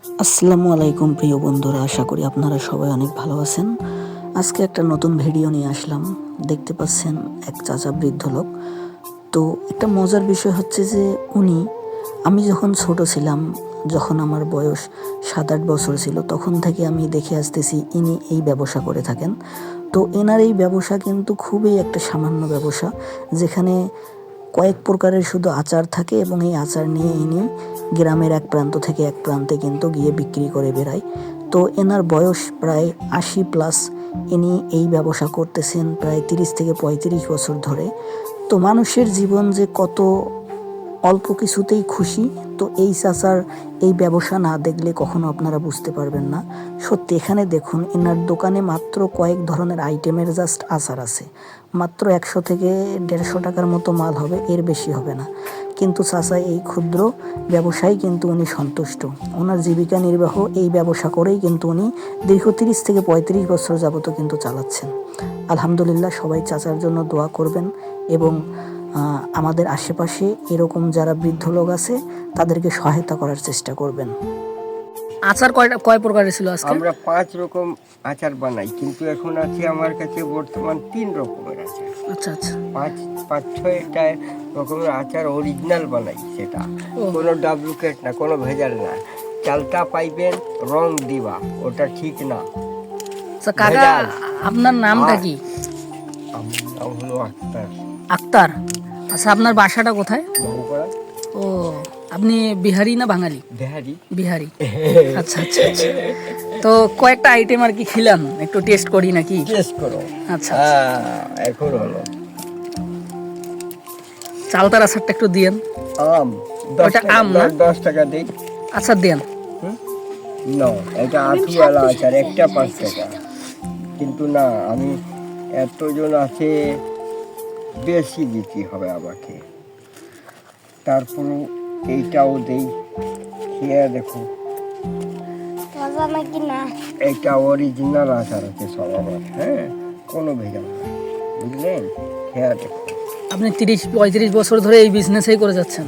আসসালামু আলাইকুম প্রিয় বন্ধুরা, আশা করি আপনারা সবাই অনেক ভালো আছেন। আজকে একটা নতুন ভিডিও নিয়ে আসলাম। দেখতে পাচ্ছেন এক চাচা বৃদ্ধ লোক। তো একটা মজার বিষয় হচ্ছে যে আমি যখন ছোট ছিলাম, যখন আমার বয়স 7-8 বছর ছিল, তখন থেকে আমি দেখে আসতেছি ইনি এই ব্যবসা করে থাকেন। তো এনার এই ব্যবসা কিন্তু খুবই একটা সামান্য ব্যবসা, যেখানে কয়েক প্রকারের শুধু আচার থাকে এবং এই আচার নিয়ে ইনি গ্রামের এক প্রান্ত থেকে এক প্রান্তে কিন্তু গিয়ে বিক্রি করে বেড়ায়। তো এনার বয়স প্রায় 80+। ইনি এই ব্যবসা করতেছেন প্রায় 30 থেকে 35 বছর ধরে। তো মানুষের জীবন যে কত অল্প কিছুতেই খুশি, তো এই চাচার এই ব্যবসা না দেখলে কখনো আপনারা বুঝতে পারবেন না। সত্যি এখানে দেখুন, এনার দোকানে মাত্র কয়েক ধরনের আইটেমের জাস্ট আচার আছে। মাত্র 100 থেকে 150 টাকার মতো মাল হবে, এর বেশি হবে না। কিন্তু চাচা এই ক্ষুদ্র ব্যবসায় কিন্তু উনি সন্তুষ্ট। ওনার জীবিকা নির্বাহ এই ব্যবসা করেই কিন্তু উনি দীর্ঘ 30 থেকে 35 বছর যাবত কিন্তু চালাচ্ছেন। আলহামদুলিল্লাহ, সবাই চাচার জন্য দোয়া করবেন এবং আমাদের আশেপাশে এরকম যারা বৃদ্ধ লোক আছে তাদেরকে সহায়তা করার চেষ্টা করবেন। আচার কয় প্রকারের ছিল আজকে? আমরা 5 রকম আচার বানাই, কিন্তু এখন আছে আমার কাছে বর্তমান 3 রকমের আচার। আচ্ছা আচ্ছা। 5-6টা রকমের আচার অরিজিনাল বানাই, সেটা কোনো ডুপ্লিকেট না, কোনো ভেজাল না। চালটা পাইবেন রং দিবা, ওটা ঠিক না। আচ্ছা কাকা, আপনার নামটা কি? আমার নাম হলো আক্তার। আক্তার। আচ্ছা, আপনার বাসাটা কোথায়? বহুপাড়া। ও, আপনি বিহারি না বাঙালি? বিহারি। বিহারি। আচ্ছা আচ্ছা আচ্ছা। তো কয়েকটা আইটেম আর কি খিলাম, একটু টেস্ট করি নাকি? টেস্ট করো। আচ্ছা। এখন হলো চালতার আচারটা একটু দিয়েন। আম। ওটা আম না? 10 টাকা দিই। আচ্ছা দেন। না, এটা আটুওয়ালা আচার, একটা 5 টাকা। কিন্তু না, আমি এতজন আছে, বেশি দিতে হবে আমাকে। তারপরে এইটাও দেই, খেয়ে দেখো। এটা অরিজিনাল আচার আছে সব আমার, হ্যাঁ, কোনো ভেজাল না, বুঝলেন? খেয়ে দেখো। আপনি 30-35 বছর ধরে এই বিজনেসই করে যাচ্ছেন?